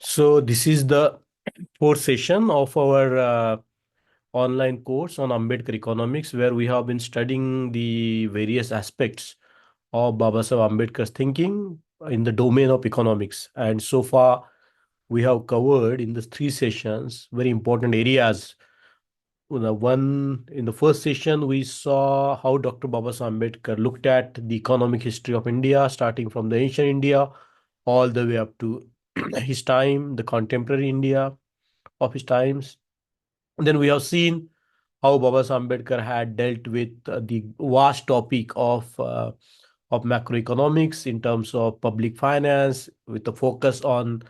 So this is the fourth session of our online course on Ambedkar economics, where we have been studying the various aspects of Babasaheb Ambedkar's thinking in the domain of economics. And so far, we have covered in the three sessions very important areas. One in the first session, we saw how Dr. Babasaheb Ambedkar looked at the economic history of India, starting from the ancient India all the way up to his time, the contemporary India of his times. Then we have seen how Babasaheb Ambedkar had dealt with the vast topic of macroeconomics in terms of public finance, with a focus on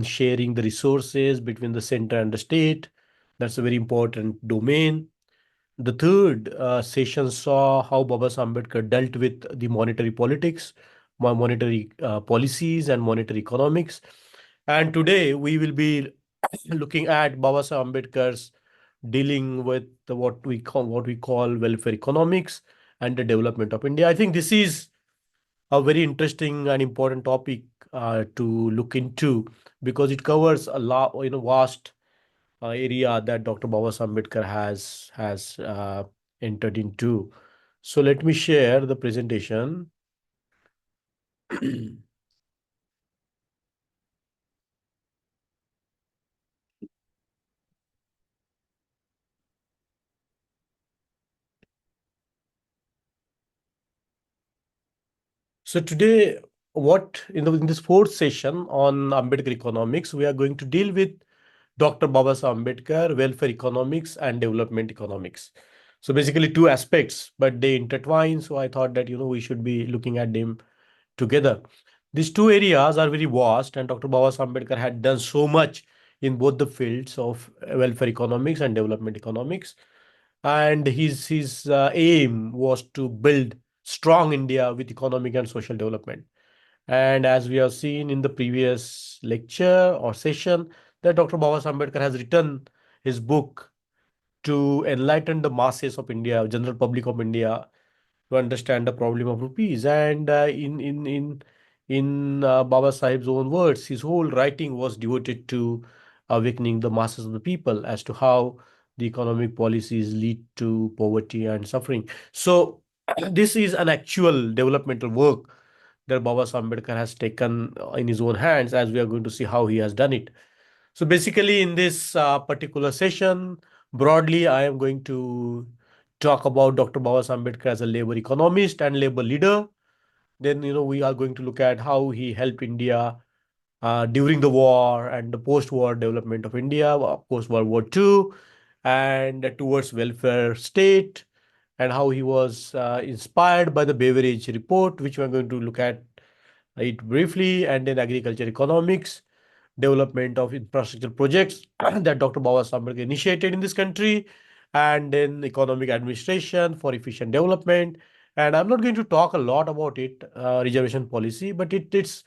sharing the resources between the center and the state. That's a very important domain. The third session saw how Babasaheb Ambedkar dealt with the monetary politics, monetary policies, and monetary economics. And today we will be looking at Babasaheb Ambedkar's dealing with what we call welfare economics and the development of India. I think this is a very interesting and important topic to look into because it covers a lot, vast area that Dr. Babasaheb Ambedkar has entered into. So let me share the presentation. So today, what in this fourth session on Ambedkar economics, we are going to deal with Dr. Babasaheb Ambedkar, welfare economics and development economics. So basically two aspects, but they intertwine. So I thought that we should be looking at them together. These two areas are very vast, and Dr. Babasaheb Ambedkar had done so much in both the fields of welfare economics and development economics. And his aim was to build strong India with economic and social development. And as we have seen in the previous lecture or session, that Dr. Babasaheb Ambedkar has written his book to enlighten the masses of India, general public of India, to understand the problem of rupees. And in Baba Sahib's own words, his whole writing was devoted to awakening the masses of the people as to how the economic policies lead to poverty and suffering. So this is an actual developmental work that Baba Ambedkar has taken in his own hands, as we are going to see how he has done it. So basically, in this particular session, broadly, I am going to talk about Dr. Baba Ambedkar as a labor economist and labor leader. Then, we are going to look at how he helped India during the war and the post-war development of India, post-World War II, and towards welfare state, and how he was inspired by the Beveridge report, which we are going to look at it briefly, and then agriculture economics, development of infrastructure projects that Dr. Babasaheb Ambedkar initiated in this country, and then economic administration for efficient development. And I'm not going to talk a lot about it, reservation policy, but it's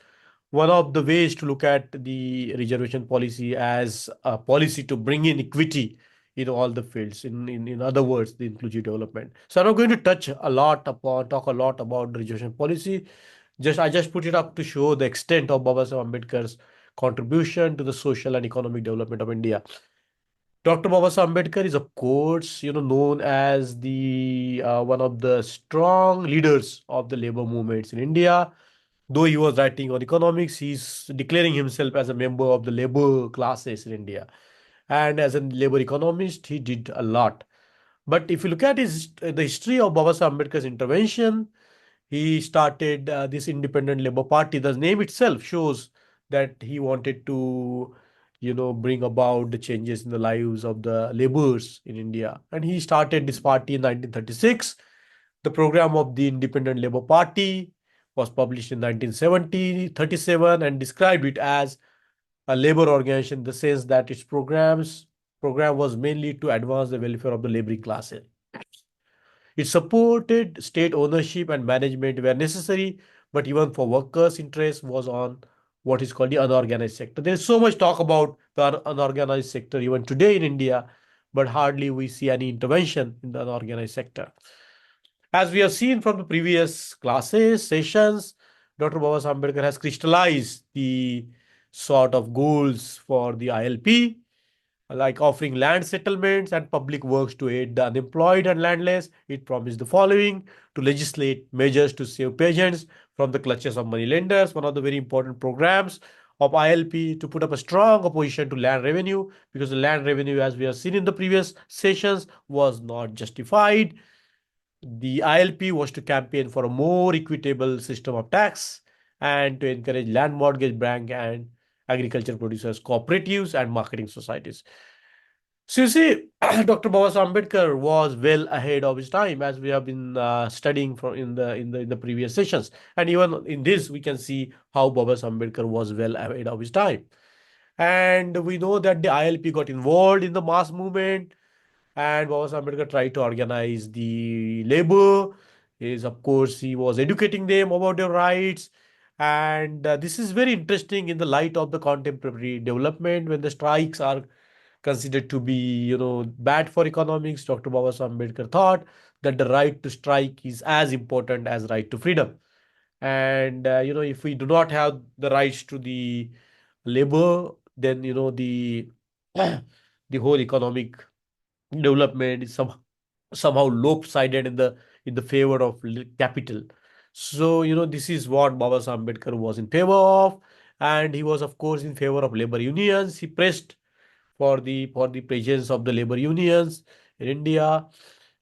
one of the ways to look at the reservation policy as a policy to bring in equity in all the fields. In other words, the inclusive development. So I'm not going to talk a lot about the reservation policy. I just put it up to show the extent of Babasaheb Ambedkar's contribution to the social and economic development of India. Dr. Babasaheb Ambedkar is, of course, known as the one of the strong leaders of the labor movements in India. Though he was writing on economics, he's declaring himself as a member of the labor classes in India. And as a labor economist, he did a lot. But if you look at the history of Babasaheb Ambedkar's intervention, he started this independent labor party. The name itself shows that he wanted to bring about the changes in the lives of the laborers in India, and he started this party in 1936. The program of the independent labor party was published in 1937 and described it as a labor organization in the sense that its program was mainly to advance the welfare of the laboring classes. It supported state ownership and management where necessary, but even for workers' interest was on what is called the unorganized sector. There is so much talk about the unorganized sector even today in India, but hardly we see any intervention in the unorganized sector. As we have seen from the previous classes, sessions, Dr. Babasaheb Ambedkar has crystallized the sort of goals for the ILP, like offering land settlements and public works to aid the unemployed and landless. It promised the following: to legislate measures to save peasants from the clutches of money lenders, one of the very important programs of ILP, to put up a strong opposition to land revenue, because the land revenue, as we have seen in the previous sessions, was not justified. The ILP was to campaign for a more equitable system of tax and to encourage land mortgage bank and agriculture producers, cooperatives, and marketing societies. So you see, Dr. Babasaheb Ambedkar was well ahead of his time, as we have been studying from in the previous sessions, and even in this we can see how Babasaheb Ambedkar was well ahead of his time. And we know that the ILP got involved in the mass movement, and Babasaheb Ambedkar tried to organize the labor. Is of course he was educating them about their rights, and this is very interesting in the light of the contemporary development when the strikes are considered to be, bad for economics. Dr. Babasaheb Ambedkar thought that the right to strike is as important as right to freedom. And if we do not have the rights to the labor, then the the whole economic development is somehow lopsided in the favor of capital. So this is what Babasaheb Ambedkar was in favor of, and he was of course in favor of labor unions. He pressed for the presence of the labor unions in India,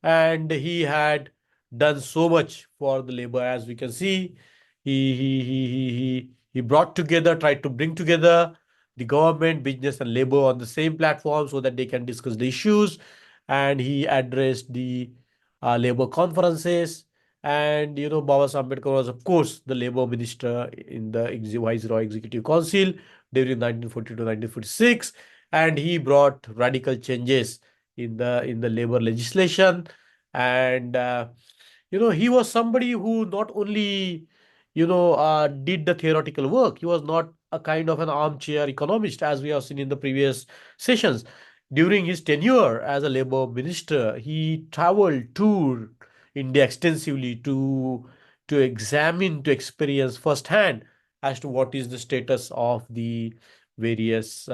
and he had done so much for the labor. As we can see, he brought together, tried to bring together the government, business, and labor on the same platform so that they can discuss the issues. And he addressed the labor conferences. And Babasaheb Ambedkar was, of course, the labor minister in the Viceroy Executive Council during 1940 to 1946, and he brought radical changes in the labor legislation. And he was somebody who not only did the theoretical work. He was not a kind of an armchair economist, as we have seen in the previous sessions. During his tenure as a labor minister, he traveled, toured India extensively to examine, to experience firsthand as to what is the status of the various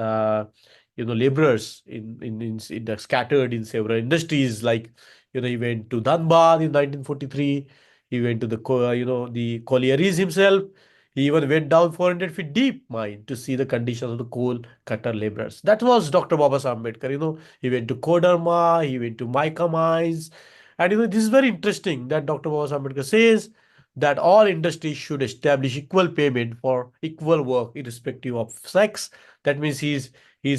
laborers in the scattered in several industries. Like he went to Dhanbad in 1943. He went to the collieries himself. He even went down 400 feet deep mine to see the conditions of the coal cutter laborers. That was Dr. Babasaheb Ambedkar. He went to Koderma, he went to mica mines. And this is very interesting that Dr. Babasaheb Ambedkar says that all industries should establish equal payment for equal work irrespective of sex. That means he's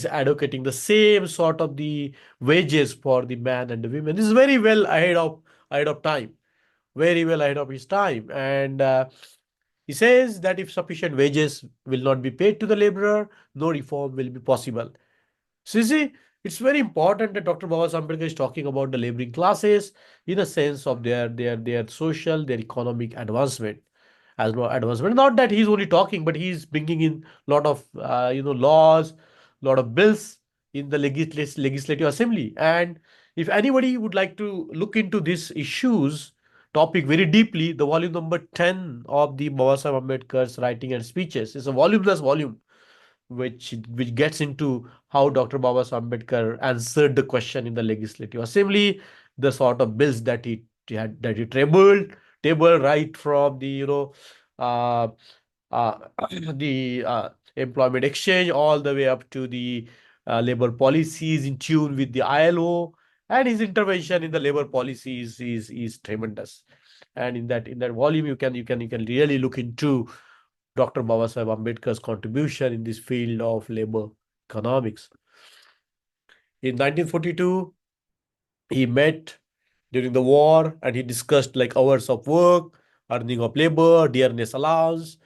advocating the same sort of the wages for the man and the women. This is very well ahead of time, very well ahead of his time. And he says that if sufficient wages will not be paid to the laborer, no reform will be possible. So you see, it's very important that Dr. Babasaheb Ambedkar is talking about the laboring classes in a sense of their social, their economic advancement. As no advancement, not that he's only talking, but he's bringing in a lot of laws, lot of bills in the legislative assembly. And if anybody would like to look into these issues topic very deeply, the volume number 10 of the Babasaheb Ambedkar's writing and speeches is a voluminous volume which gets into how Dr. Babasaheb Ambedkar answered the question in the Legislative Assembly, the sort of bills that he tabled right from the uh, uh, the employment exchange all the way up to the labor policies in tune with the ILO, and his intervention in the labor policies is tremendous. And in that volume, you can really look into Dr. Babasaheb Ambedkar's contribution in this field of labor economics. In 1942, he met during the war and he discussed like hours of work, earning of labor, dearness allowance,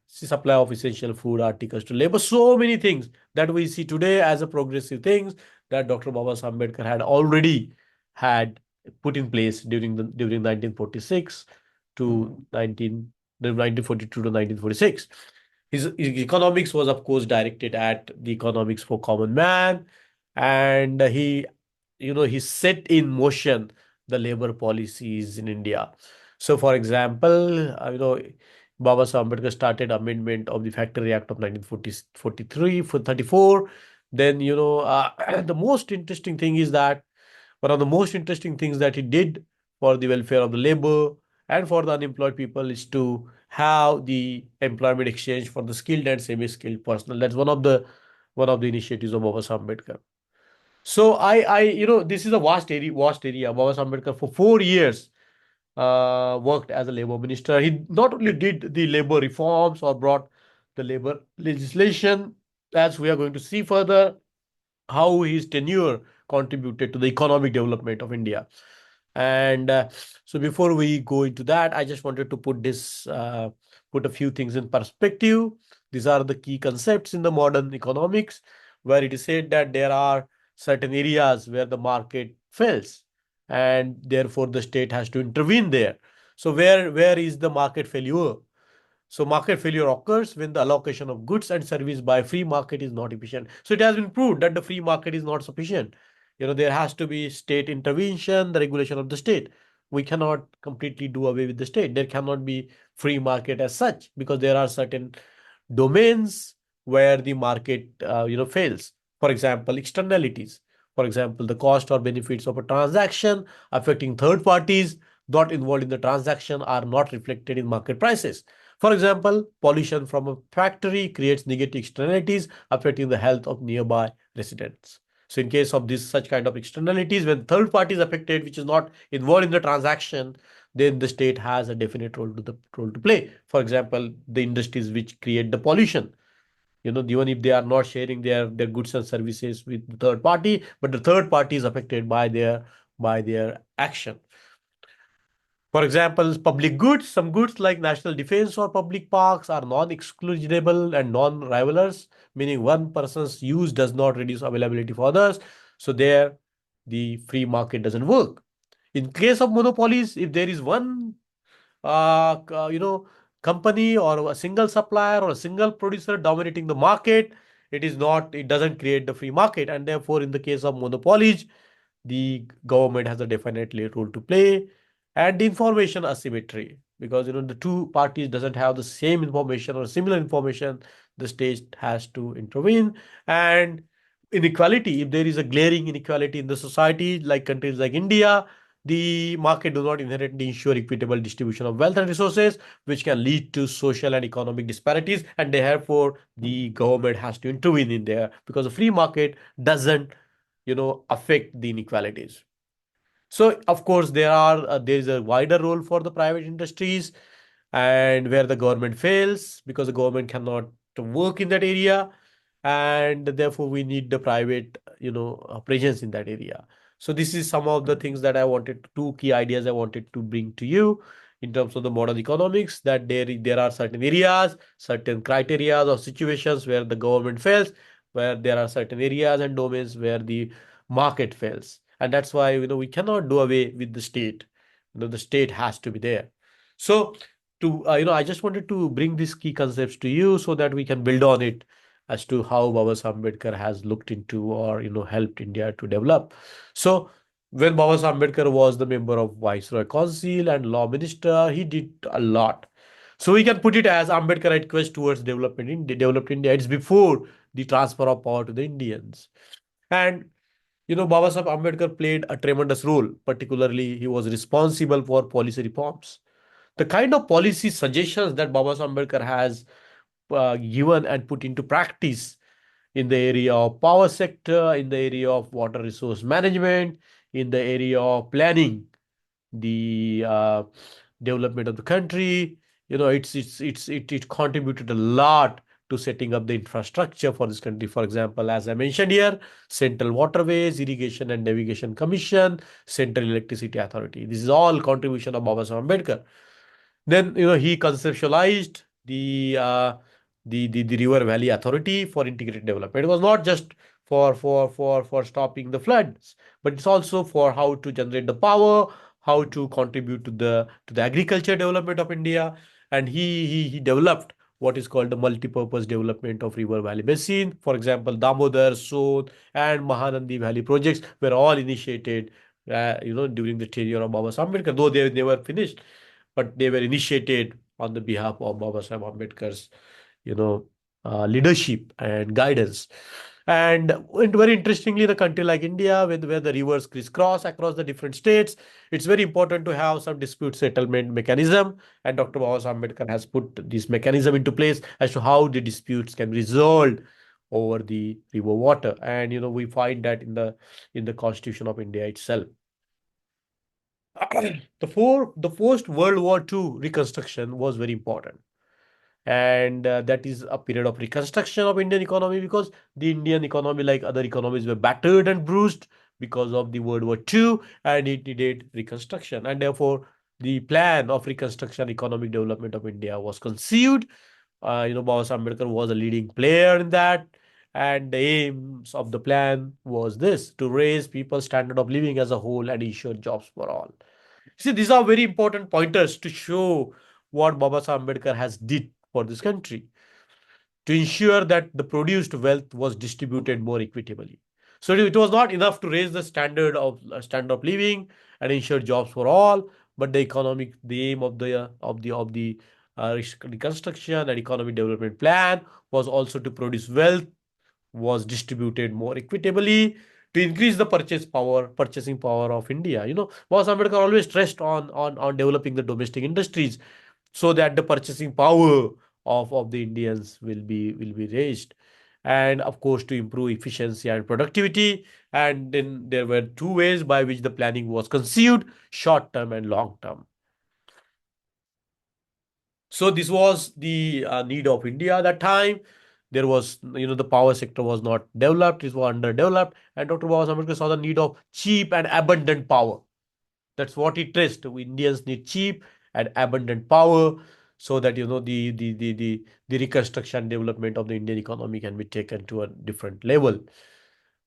supply of essential food articles to labor, so many things that we see today as a progressive things that Dr. Babasaheb Ambedkar had already had put in place during 1946 to 1942 to 1946. His economics was, of course, directed at the economics for common man, and he set in motion the labor policies in India. So, for example, Babasaheb Ambedkar started amendment of the Factory Act of 1943 for 34. Then, the most interesting thing is that one of the most interesting things that he did for the welfare of the labor and for the unemployed people is to have the employment exchange for the skilled and semi-skilled personnel. That's one of the initiatives of Babasaheb Ambedkar. So this is a vast area. Babasaheb Ambedkar for 4 years worked as a labor minister. He not only did the labor reforms or brought the labor legislation, as we are going to see further, how his tenure contributed to the economic development of India. And so before we go into that, I just wanted to put a few things in perspective. These are the key concepts in the modern economics, where it is said that there are certain areas where the market fails, and therefore the state has to intervene there. So where is the market failure? So market failure occurs when the allocation of goods and service by free market is not efficient. So it has been proved that the free market is not sufficient. There has to be state intervention, the regulation of the state. We cannot completely do away with the state. There cannot be free market as such, because there are certain domains where the market fails. For example, externalities. For example, the cost or benefits of a transaction affecting third parties not involved in the transaction are not reflected in market prices. For example, pollution from a factory creates negative externalities affecting the health of nearby residents. So in case of this such kind of externalities, when third party is affected, which is not involved in the transaction, then the state has a definite role to play. For example, the industries which create the pollution, even if they are not sharing their goods and services with the third party, but the third party is affected by their action. For example, public goods, some goods like national defense or public parks are non-excludable and non-rivalers, meaning one person's use does not reduce availability for others. So there, the free market doesn't work. In case of monopolies, if there is one, uh, c- you know, company or a single supplier or a single producer dominating the market, it doesn't create the free market. And therefore, in the case of monopolies, the government has a definitely role to play. And the information asymmetry, because the two parties doesn't have the same information or similar information, the state has to intervene. And inequality, if there is a glaring inequality in the society, like countries like India, the market do not inherently ensure equitable distribution of wealth and resources, which can lead to social and economic disparities, and therefore the government has to intervene in there, because the free market doesn't affect the inequalities. So of course there is a wider role for the private industries, and where the government fails, because the government cannot work in that area, and therefore we need the private presence in that area. So this is some of the things that I wanted, two key ideas I wanted to bring to you in terms of the modern economics, that there are certain areas, certain criteria or situations where the government fails, where there are certain areas and domains where the market fails. And that's why we cannot do away with the state. The state has to be there. So I just wanted to bring these key concepts to you so that we can build on it as to how Babasaheb Ambedkar has looked into or helped India to develop. So when Babasaheb Ambedkar was the member of Viceroy Council and Law Minister, he did a lot. So we can put it as Ambedkarite quest towards development in developed India. It's before the transfer of power to the Indians. And Babasaheb Ambedkar played a tremendous role. Particularly, he was responsible for policy reforms. The kind of policy suggestions that Babasaheb Ambedkar has given and put into practice in the area of power sector, in the area of water resource management, in the area of planning the development of the country. It contributed a lot to setting up the infrastructure for this country. For example, as I mentioned here, Central Waterways, Irrigation and Navigation Commission, Central Electricity Authority. This is all contribution of Babasaheb Ambedkar. Then he conceptualized the River Valley Authority for integrated development. It was not just for stopping the floods, but it's also for how to generate the power, how to contribute to the agriculture development of India. And he developed what is called the multi-purpose development of River Valley Basin. For example, Damodar, Sot, and Mahanandi Valley projects were all initiated, during the tenure of Babasaheb Ambedkar, though they never finished, but they were initiated on the behalf of Babasaheb Ambedkar's, you know, leadership and guidance. And very interestingly, in a country like India, where the rivers crisscross across the different states, it's very important to have some dispute settlement mechanism. And Dr. Babasaheb Ambedkar has put this mechanism into place as to how the disputes can be resolved over the river water. And we find that in the Constitution of India itself. The post World War II reconstruction was very important, and that is a period of reconstruction of Indian economy, because the Indian economy, like other economies, were battered and bruised because of the World War II, and it needed reconstruction. And therefore, the plan of reconstruction economic development of India was conceived. Babasaheb Ambedkar was a leading player in that. And the aims of the plan was this: to raise people's standard of living as a whole and ensure jobs for all. See, these are very important pointers to show what Babasaheb Ambedkar has did for this country to ensure that the produced wealth was distributed more equitably. So it was not enough to raise the standard of living and ensure jobs for all, but the aim of the reconstruction and economic development plan was also to produce wealth was distributed more equitably, to increase the purchasing power of India. Boss Ambedkar always stressed on developing the domestic industries so that the purchasing power of the Indians will be raised. And of course, to improve efficiency and productivity. And then there were two ways by which the planning was conceived: short term and long term. So this was the need of India at that time. There was, the power sector was not developed; it was underdeveloped, and Dr. Babasaheb Ambedkar saw the need of cheap and abundant power. That's what he stressed. Indians need cheap and abundant power so that the reconstruction development of the Indian economy can be taken to a different level.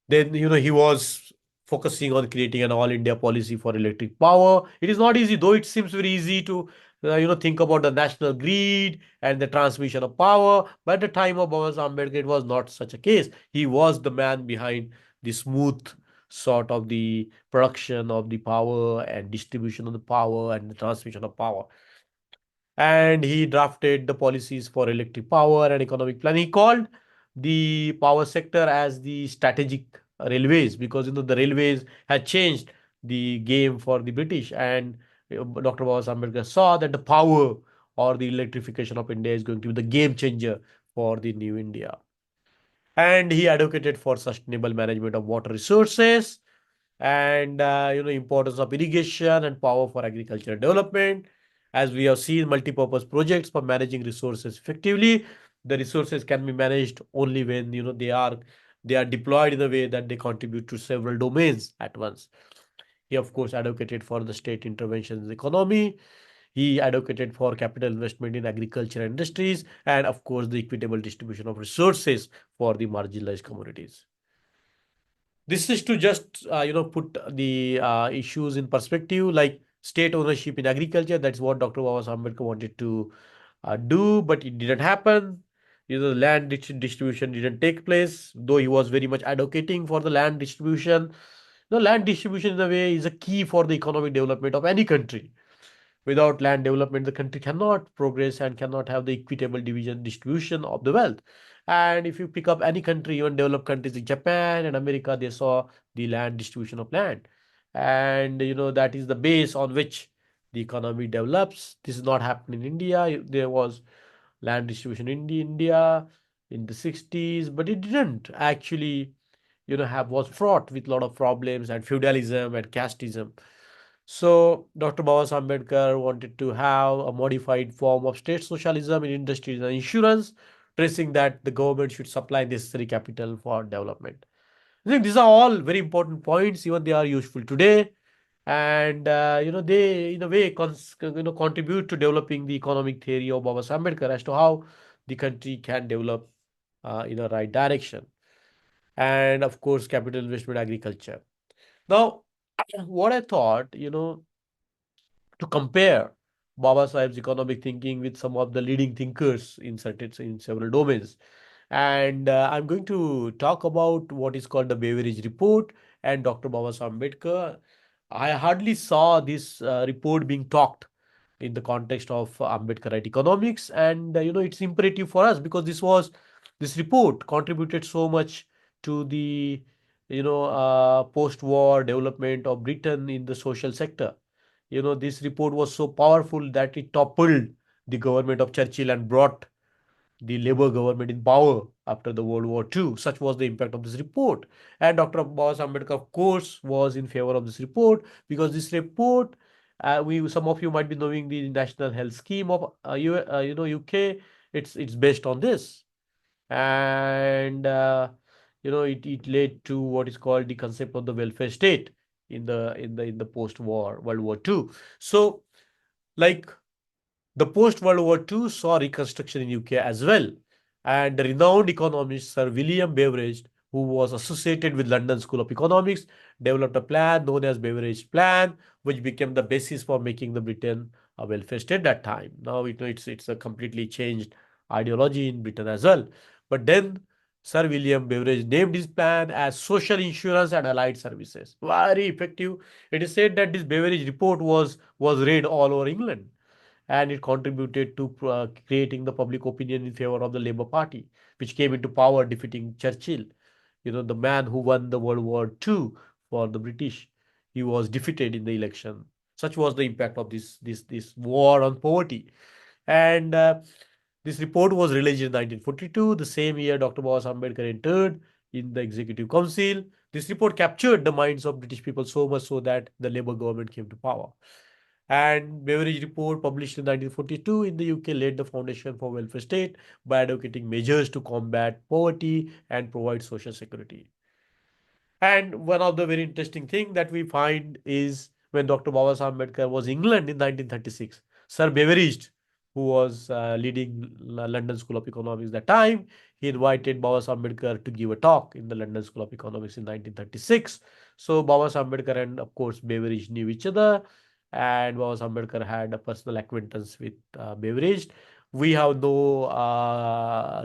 Then, he was focusing on creating an all India policy for electric power. It is not easy, though it seems very easy to think about the national grid and the transmission of power. But at the time of Baba Ambedkar, it was not such a case. He was the man behind the smooth sort of the production of the power and distribution of the power and the transmission of power. And he drafted the policies for electric power and economic planning. He called the power sector as the strategic railways, because the railways had changed the game for the British. And Dr. Babasaheb Ambedkar saw that the power or the electrification of India is going to be the game changer for the new India. And he advocated for sustainable management of water resources, and importance of irrigation and power for agricultural development. As we have seen, multi-purpose projects for managing resources effectively. The resources can be managed only when they are deployed in a way that they contribute to several domains at once. He of course advocated for the state intervention in the economy. He advocated for capital investment in agriculture and industries, and of course the equitable distribution of resources for the marginalized communities. This is to just put the issues in perspective, like state ownership in agriculture. That's what Dr. Babasaheb Ambedkar wanted to do, but it didn't happen. The land distribution didn't take place, though he was very much advocating for the land distribution. The land distribution, in a way, is a key for the economic development of any country. Without land development, the country cannot progress and cannot have the equitable distribution of the wealth. And if you pick up any country, even developed countries like Japan and America, they saw the land distribution of land. And that is the base on which the economy develops. This is not happening in India. There was land distribution in India in the 60s, but it didn't actually, have was fraught with a lot of problems and feudalism and casteism. So Dr. Babasaheb Ambedkar wanted to have a modified form of state socialism in industries and insurance, stressing that the government should supply necessary capital for development. I think these are all very important points, even they are useful today. And they in a way contribute to developing the economic theory of Babasaheb Ambedkar as to how the country can develop in a right direction. And of course, capital investment agriculture. Now, what I thought, to compare Baba Sahib's economic thinking with some of the leading thinkers in several domains. And I'm going to talk about what is called the Beveridge report and Dr. Babasaheb Ambedkar. I hardly saw this report being talked in the context of Ambedkarite economics. And it's imperative for us because this report contributed so much to the post-war development of Britain in the social sector. This report was so powerful that it toppled the government of Churchill and brought the Labour government in power after the World War II. Such was the impact of this report. And Dr. Babasaheb Ambedkar, of course, was in favor of this report because this report, we some of you might be knowing the National Health Scheme of UK. It's based on this, and it led to what is called the concept of the welfare state in the post-war World War II. So, like, the post-World War II saw reconstruction in UK as well, and the renowned economist Sir William Beveridge, who was associated with London School of Economics, developed a plan known as Beveridge Plan, which became the basis for making the Britain a welfare state that time. Now it's a completely changed ideology in Britain as well. But then Sir William Beveridge named his plan as Social Insurance and Allied Services. Very effective. It is said that this Beveridge report was read all over England, and it contributed to creating the public opinion in favor of the Labour Party, which came into power, defeating Churchill. The man who won the World War II for the British. He was defeated in the election. Such was the impact of this war on poverty. And this report was released in 1942. The same year, Dr. Babasaheb Ambedkar entered in the Executive Council. This report captured the minds of British people so much so that the Labour government came to power. And Beveridge report, published in 1942 in the UK, laid the foundation for welfare state by advocating measures to combat poverty and provide social security. And one of the very interesting thing that we find is when Dr. Babasaheb Ambedkar was in England in 1936, Sir Beveridge, who was leading London School of Economics at that time, he invited Babasaheb Ambedkar to give a talk in the London School of Economics in 1936. So Babasaheb Ambedkar and of course Beveridge knew each other, and Babasaheb Ambedkar had a personal acquaintance with Beveridge. We have no,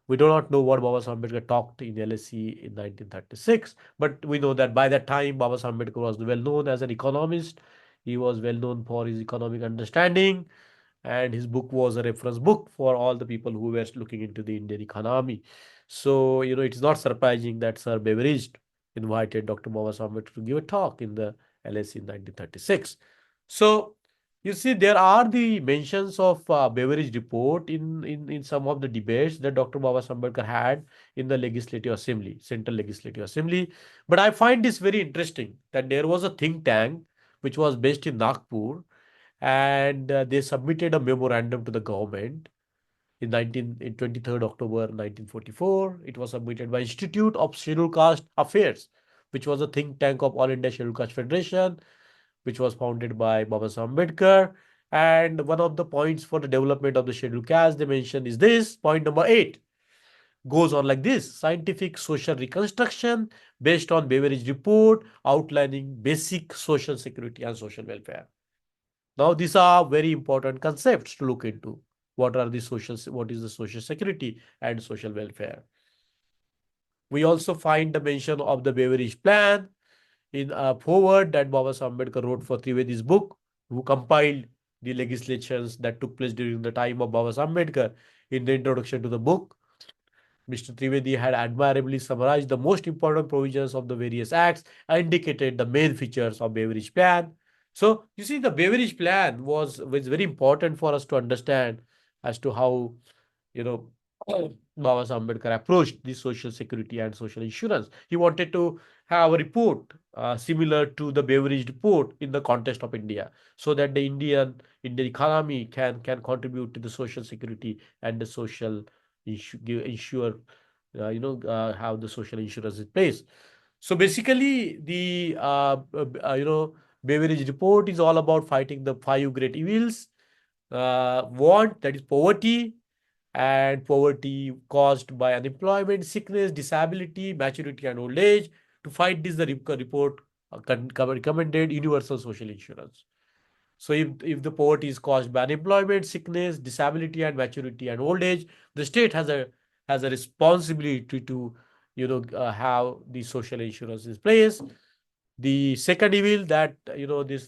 we do not know what Babasaheb Ambedkar talked in LSE in 1936, but we know that by that time, Babasaheb Ambedkar was well known as an economist. He was well known for his economic understanding, and his book was a reference book for all the people who were looking into the Indian economy. So, it's not surprising that Sir Beveridge invited Dr. Babasaheb Ambedkar to give a talk in the LSE in 1936. So, you see, there are the mentions of Beveridge report in some of the debates that Dr. Babasaheb Ambedkar had in the Legislative Assembly, Central Legislative Assembly. But I find this very interesting that there was a think tank which was based in Nagpur, and they submitted a memorandum to the government in 23rd October 1944. It was submitted by Institute of Scheduled Caste Affairs, which was a think tank of All India Scheduled Caste Federation, which was founded by Babasaheb Ambedkar. And one of the points for the development of the scheduled caste they mentioned is this point number 8, goes on like this: scientific social reconstruction based on Beveridge report outlining basic social security and social welfare. Now, these are very important concepts to look into. What is the social security and social welfare? We also find the mention of the Beveridge plan in a foreword that Babasaheb Ambedkar wrote for Trivedi's book, who compiled the legislations that took place during the time of Babasaheb Ambedkar. In the introduction to the book, Mr. Trivedi had admirably summarized the most important provisions of the various acts and indicated the main features of Beveridge Plan. So, you see, the Beveridge Plan was very important for us to understand as to how, you know, Babasaheb Ambedkar approached the social security and social insurance. He wanted to have a report similar to the Beveridge report in the context of India, so that the Indian economy can contribute to the social security and the social ensure how the social insurance is placed. So basically, the Beveridge report is all about fighting the five great evils. Want, that is poverty, and poverty caused by unemployment, sickness, disability, maturity, and old age. To fight this, the report recommended universal social insurance. So if the poverty is caused by unemployment, sickness, disability, and maturity and old age, the state has a responsibility to have the social insurance in place. The second evil, that this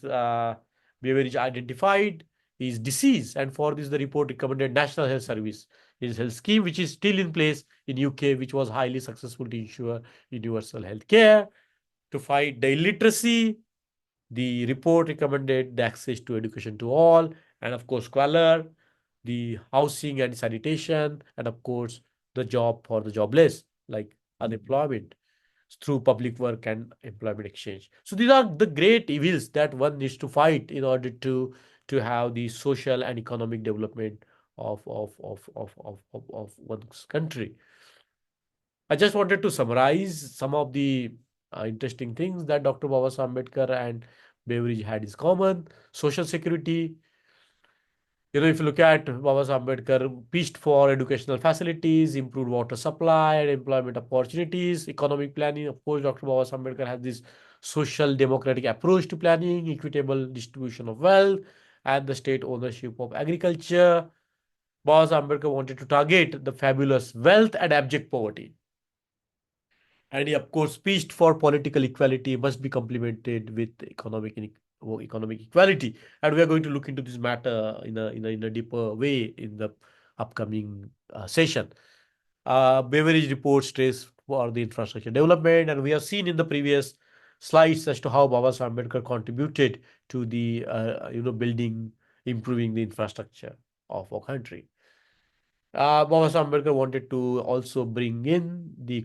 Beveridge identified his disease, and for this, the report recommended National Health Service, his health scheme, which is still in place in UK, which was highly successful to ensure universal health care. To fight the illiteracy, the report recommended the access to education to all, and of course, squalor, the housing and sanitation, and of course, the job for the jobless, like unemployment through public work and employment exchange. So these are the great evils that one needs to fight in order to have the social and economic development of one's country. I just wanted to summarize some of the interesting things that Dr. Babasaheb Ambedkar and Beveridge had in common. Social security, if you look at Babasaheb Ambedkar, pitched for educational facilities, improved water supply and employment opportunities, economic planning. Of course, Dr. Babasaheb Ambedkar has this social democratic approach to planning, equitable distribution of wealth, and the state ownership of agriculture. Babasaheb Ambedkar wanted to target the fabulous wealth and abject poverty. And he, of course, pitched for political equality must be complemented with economic equality. And we are going to look into this matter in a deeper way in the upcoming session. Beveridge reports stress for the infrastructure development, and we have seen in the previous slides as to how Babasaheb Ambedkar contributed to the building, improving the infrastructure of our country. Babasaheb Ambedkar wanted to also bring in the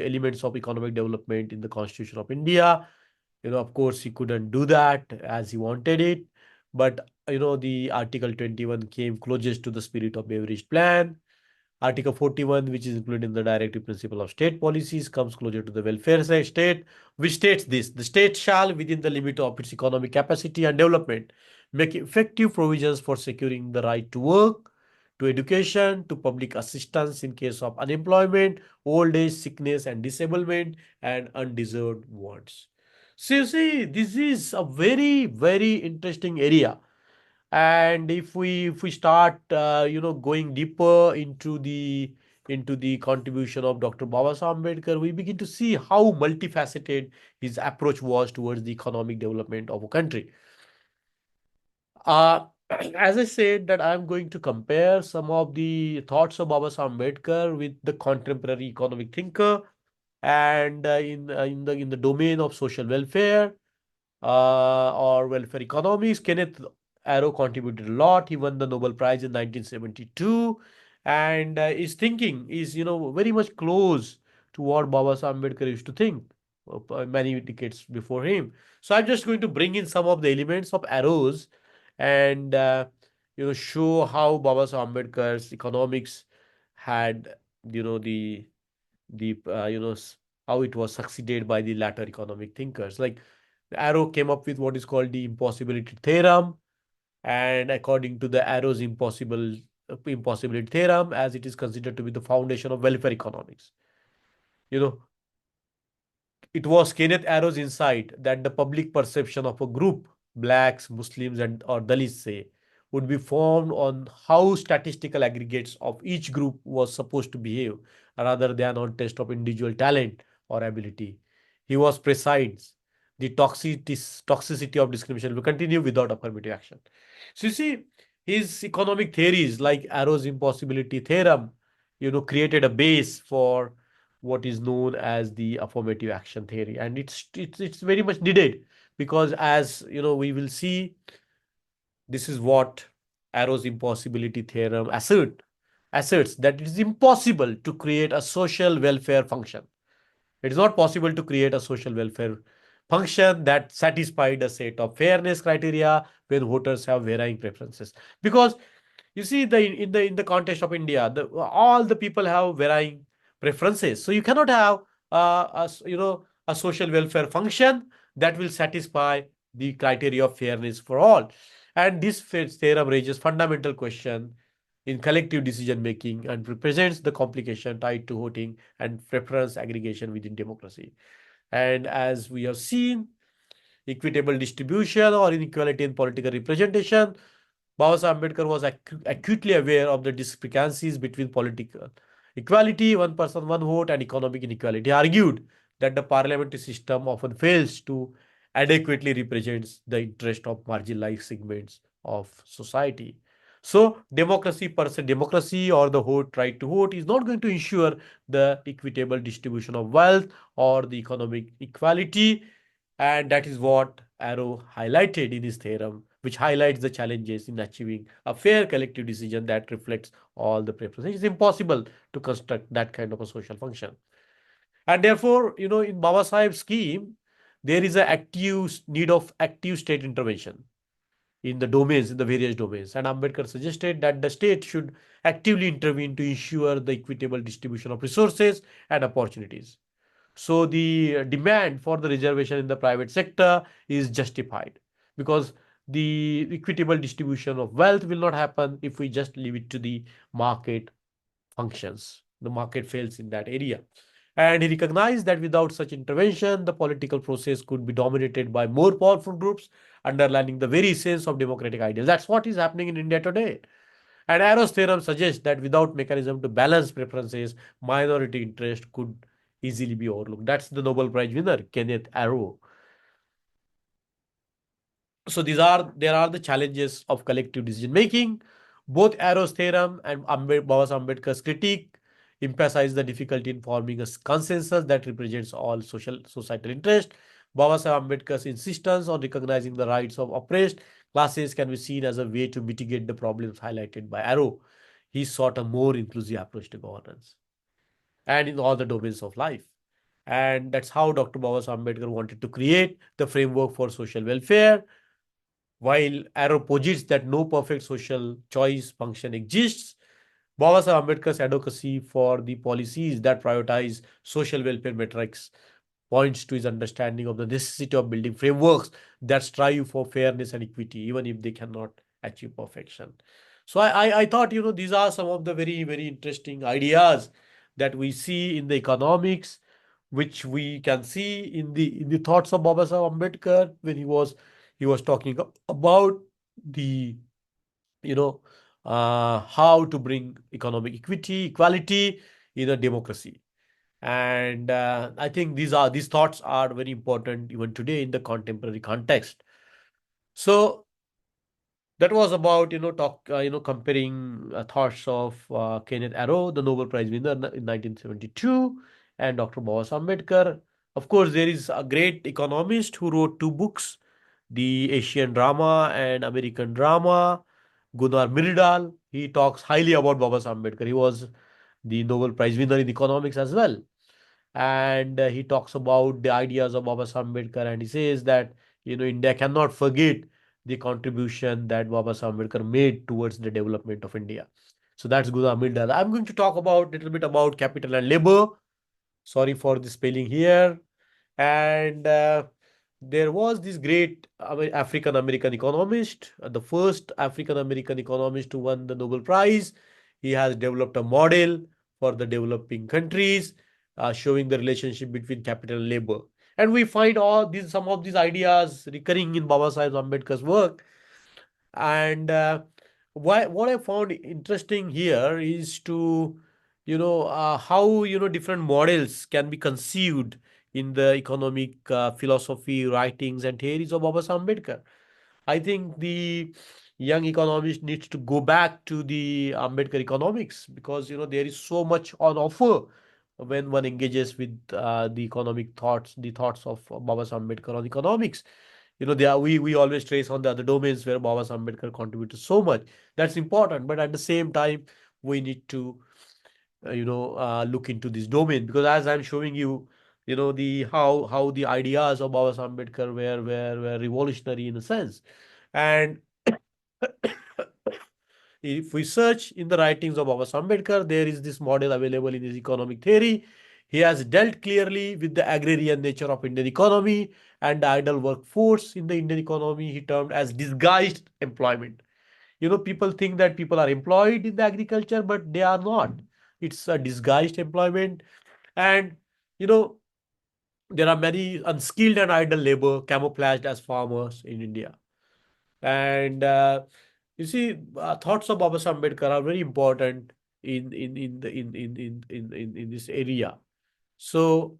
elements of economic development in the Constitution of India. Of course, he couldn't do that as he wanted it, but the Article 21 came closest to the spirit of Beveridge plan. Article 41, which is included in the directive principle of state policies, comes closer to the welfare state, which states this: the state shall, within the limit of its economic capacity and development, make effective provisions for securing the right to work, to education, to public assistance in case of unemployment, old age, sickness, and disablement, and undeserved wants. So you see, this is a very, very interesting area. And if we start going deeper into the contribution of Dr. Babasaheb Ambedkar, we begin to see how multifaceted his approach was towards the economic development of a country. uh, as I said, that I'm going to compare some of the thoughts of Babasaheb Ambedkar with the contemporary economic thinker, and in the domain of social welfare or welfare economics. Kenneth Arrow contributed a lot. He won the Nobel Prize in 1972, and his thinking is, very much close to what Babasaheb Ambedkar used to think many decades before him. So I'm just going to bring in some of the elements of Arrow's, and show how Babasaheb Ambedkar's economics had, the how it was succeeded by the latter economic thinkers. Like, Arrow came up with what is called the impossibility theorem, and according to the Arrow's impossibility theorem, as it is considered to be the foundation of welfare economics. You know, it was Kenneth Arrow's insight that the public perception of a group, blacks, Muslims, and or Dalits, say, would be formed on how statistical aggregates of each group was supposed to behave, rather than on test of individual talent or ability. He was precise. The toxicity of discrimination will continue without affirmative action. So you see, his economic theories, like Arrow's impossibility theorem, created a base for what is known as the affirmative action theory, and it's very much needed, because, as we will see, this is what Arrow's impossibility theorem asserts, that it is impossible to create a social welfare function. It is not possible to create a social welfare function that satisfied a set of fairness criteria when voters have varying preferences. Because you see, in the context of India, all the people have varying preferences. So you cannot have a social welfare function that will satisfy the criteria of fairness for all. And this theorem raises fundamental question in collective decision making and represents the complication tied to voting and preference aggregation within democracy. And as we have seen, equitable distribution or inequality in political representation, Babasaheb Ambedkar was acutely aware of the discrepancies between political equality, one person, one vote, and economic inequality. He argued that the parliamentary system often fails to adequately represents the interest of marginalized segments of society. So democracy per se, democracy or the vote, right to vote, is not going to ensure the equitable distribution of wealth or the economic equality. And that is what Arrow highlighted in his theorem, which highlights the challenges in achieving a fair collective decision that reflects all the preferences. It's impossible to construct that kind of a social function. And therefore, in Babasaheb's scheme, there is a active need of active state intervention in the domains, in the various domains. And Ambedkar suggested that the state should actively intervene to ensure the equitable distribution of resources and opportunities. So the demand for the reservation in the private sector is justified because the equitable distribution of wealth will not happen if we just leave it to the market functions. The market fails in that area. And he recognized that without such intervention, the political process could be dominated by more powerful groups, underlining the very essence of democratic ideals. That's what is happening in India today. And Arrow's theorem suggests that without mechanism to balance preferences, minority interest could easily be overlooked. That's the Nobel Prize winner, Kenneth Arrow. So there are the challenges of collective decision making. Both Arrow's theorem and Babasaheb Ambedkar's critique emphasize the difficulty in forming a consensus that represents all societal interest. Babasaheb Ambedkar's insistence on recognizing the rights of oppressed classes can be seen as a way to mitigate the problems highlighted by Arrow. He sought a more inclusive approach to governance and in all the domains of life. And that's how Dr. Babasaheb Ambedkar wanted to create the framework for social welfare. While Arrow posits that no perfect social choice function exists, Babasaheb Ambedkar's advocacy for the policies that prioritize social welfare metrics points to his understanding of the necessity of building frameworks that strive for fairness and equity, even if they cannot achieve perfection. So I thought, these are some of the very, very interesting ideas that we see in the economics, which we can see in the thoughts of Babasaheb Ambedkar when he was talking about the you know how to bring economic equality in a democracy. And I think these thoughts are very important even today in the contemporary context. So that was about comparing thoughts of Kenneth Arrow, the Nobel Prize winner in 1972, and Dr. Babasaheb Ambedkar. Of course, there is a great economist who wrote two books, the Asian Drama and American Drama, Gunnar Myrdal. He talks highly about Babasaheb Ambedkar. He was the Nobel Prize winner in economics as well. And he talks about the ideas of Babasaheb Ambedkar, and he says that India cannot forget the contribution that Babasaheb Ambedkar made towards the development of India. So that's Gunnar Myrdal. I'm going to talk about a little bit about capital and labor. Sorry for the spelling here. And there was this great African American economist, the first African American economist who won the Nobel Prize. He has developed a model for the developing countries, showing the relationship between capital and labor. And we find some of these ideas recurring in Babasaheb Ambedkar's work. And what I found interesting here is to, how, different models can be conceived in the economic philosophy, writings, and theories of Babasaheb Ambedkar. I think the young economist needs to go back to the Ambedkar economics because, there is so much on offer when one engages with the economic thoughts, the thoughts of Babasaheb Ambedkar on economics. We always trace on the other domains where Babasaheb Ambedkar contributed so much. That's important, but at the same time, we need to look into this domain because as I'm showing you, the how the ideas of Babasaheb Ambedkar were revolutionary in a sense. And if we search in the writings of Babasaheb Ambedkar, there is this model available in his economic theory. He has dealt clearly with the agrarian nature of Indian economy and the idle workforce in the Indian economy he termed as disguised employment. People think that people are employed in the agriculture, but they are not. It's a disguised employment. And, you know, there are many unskilled and idle labor camouflaged as farmers in India. And you see, thoughts of Babasaheb Ambedkar are very important in this area. So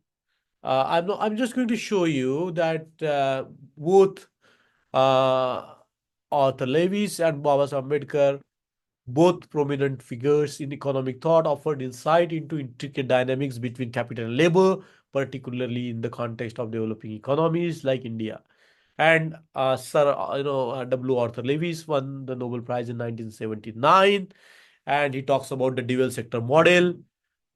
I'm just going to show you that both uh, Arthur Lewis and Babasaheb Ambedkar, both prominent figures in economic thought, offered insight into intricate dynamics between capital and labor, particularly in the context of developing economies like India. And Sir, W. Arthur Lewis won the Nobel Prize in 1979, and he talks about the dual sector model,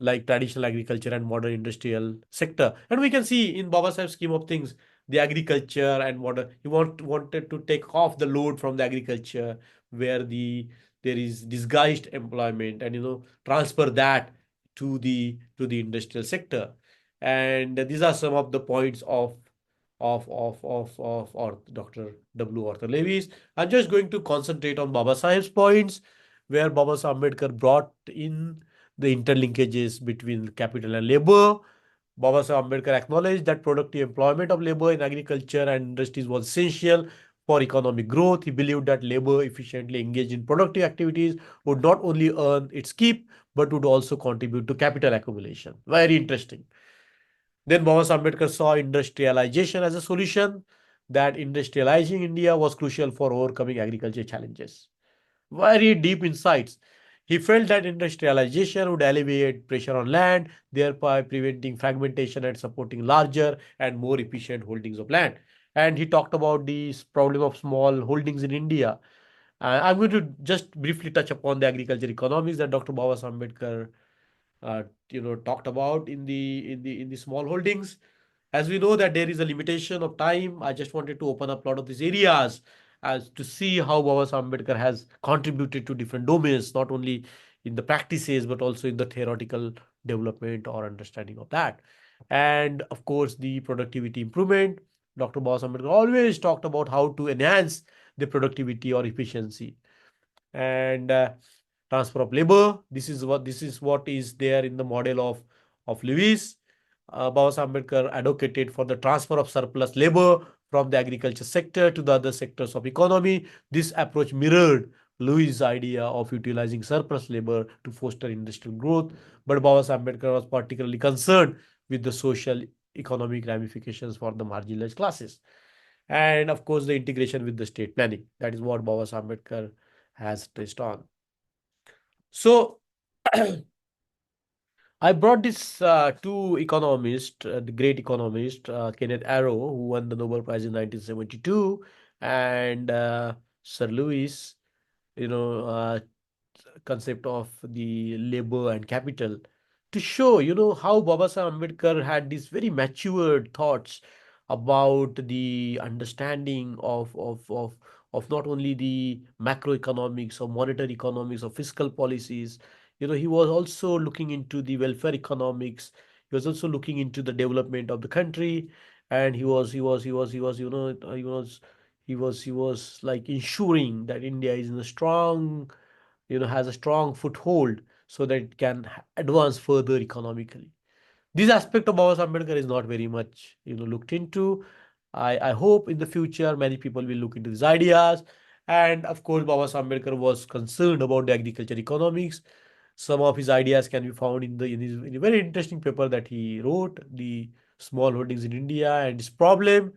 like traditional agriculture and modern industrial sector. And we can see in Babasaheb's scheme of things, the agriculture and modern, he wanted to take off the load from the agriculture, where there is disguised employment, and transfer that to the industrial sector. And these are some of the points of or Dr. W. Arthur Lewis. I'm just going to concentrate on Baba Saheb's points, where Baba Saheb Ambedkar brought in the interlinkages between capital and labor. Baba Saheb Ambedkar acknowledged that productive employment of labor in agriculture and industries was essential for economic growth. He believed that labor efficiently engaged in productive activities would not only earn its keep, but would also contribute to capital accumulation. Very interesting. Then Baba Ambedkar saw industrialization as a solution, that industrializing India was crucial for overcoming agriculture challenges. Very deep insights. He felt that industrialization would alleviate pressure on land, thereby preventing fragmentation and supporting larger and more efficient holdings of land. And he talked about the problem of small holdings in India. I'm going to just briefly touch upon the agriculture economics that Dr. Baba Ambedkar talked about in the small holdings. As we know that there is a limitation of time, I just wanted to open up a lot of these areas as to see how Baba Ambedkar has contributed to different domains, not only in the practices but also in the theoretical development or understanding of that. And of course, the productivity improvement. Dr. Baba Ambedkar always talked about how to enhance the productivity or efficiency. And transfer of labor. This is what is there in the model of Lewis. Baba Ambedkar advocated for the transfer of surplus labor from the agriculture sector to the other sectors of economy. This approach mirrored Lewis' idea of utilizing surplus labor to foster industrial growth, but Baba Ambedkar was particularly concerned with the social economic ramifications for the marginalized classes. And of course, the integration with the state planning. That is what Baba Ambedkar has stressed on. So I brought this two economists, the great economist Kenneth Arrow, who won the Nobel Prize in 1972, and Sir Lewis, you know, uh, concept of the labor and capital, to show, how Babasaheb Ambedkar had these very matured thoughts about the understanding of not only the macroeconomics or monetary economics or fiscal policies. He was also looking into the welfare economics. He was also looking into the development of the country, and he was like ensuring that India is in a strong, has a strong foothold so that it can advance further economically. This aspect of Baba Ambedkar is not very much, looked into. I hope in the future many people will look into these ideas. And of course, Baba Ambedkar was concerned about the agriculture economics. Some of his ideas can be found in a very interesting paper that he wrote, The Small Holdings in India and Its Problem,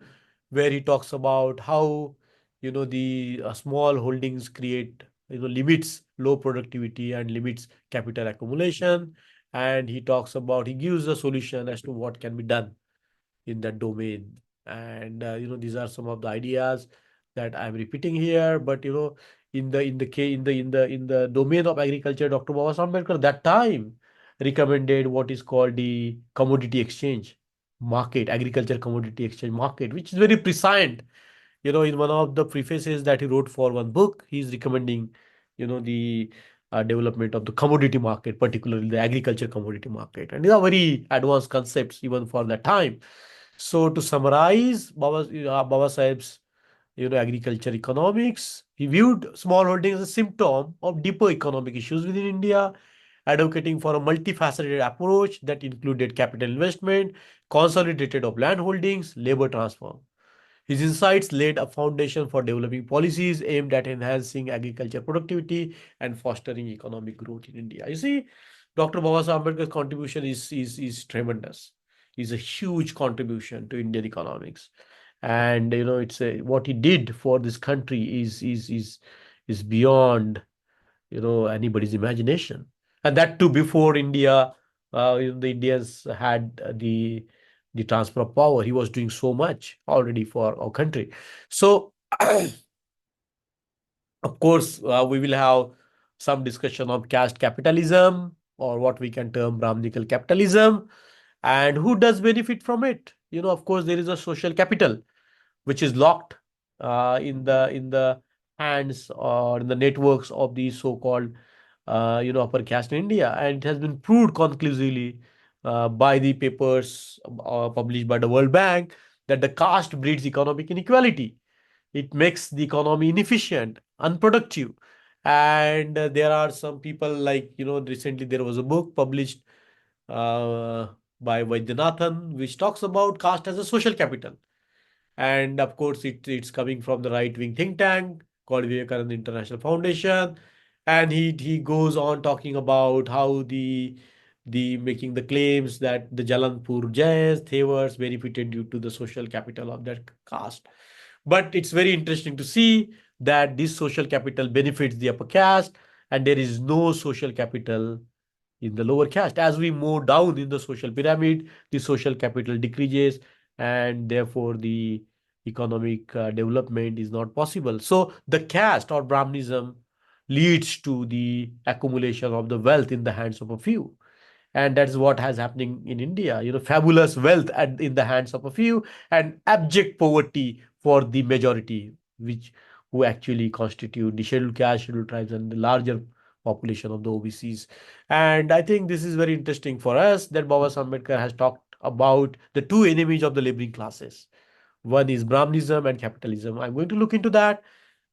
where he talks about how the small holdings create limits low productivity and limits capital accumulation. And he gives a solution as to what can be done in that domain. And these are some of the ideas that I'm repeating here. But in the domain of agriculture, Dr. Baba Ambedkar that time recommended what is called the commodity exchange market, agriculture commodity exchange market, which is very prescient. In one of the prefaces that he wrote for one book, he's recommending the development of the commodity market, particularly the agriculture commodity market. And these are very advanced concepts even for that time. So to summarize Baba Saheb's agriculture economics, he viewed small holding as a symptom of deeper economic issues within India, advocating for a multifaceted approach that included capital investment, consolidated of land holdings, labor transfer. His insights laid a foundation for developing policies aimed at enhancing agriculture productivity and fostering economic growth in India. You see, Dr. Babasaheb Ambedkar's contribution is tremendous. is a huge contribution to Indian economics. And it's what he did for this country is beyond anybody's imagination. And that too before India, the Indians had the transfer of power. He was doing so much already for our country. So of course, we will have some discussion of caste capitalism, or what we can term Brahminical capitalism, and who does benefit from it. Of course, there is a social capital which is locked in the hands or in the networks of the so-called upper caste in India, and it has been proved conclusively by the papers published by the World Bank that the caste breeds economic inequality. It makes the economy inefficient, unproductive. And there are some people, like recently there was a book published uh, by Vaidyanathan which talks about caste as a social capital. And of course, it's coming from the right wing think tank called Vivekananda International Foundation. And he goes on talking about how the making the claims that the Jalanpur Jains, Thewars benefited due to the social capital of that caste. But it's very interesting to see that this social capital benefits the upper caste, and there is no social capital in the lower caste. As we move down in the social pyramid, the social capital decreases, and therefore the economic development is not possible. So the caste or Brahmanism leads to the accumulation of the wealth in the hands of a few. And that's what has happening in India. Fabulous wealth in the hands of a few, and abject poverty for the majority, which who actually constitute the scheduled caste, scheduled tribes, and the larger population of the OBCs. And I think this is very interesting for us that Babasaheb Ambedkar has talked about the two enemies of the laboring classes. One is Brahmanism and capitalism. I'm going to look into that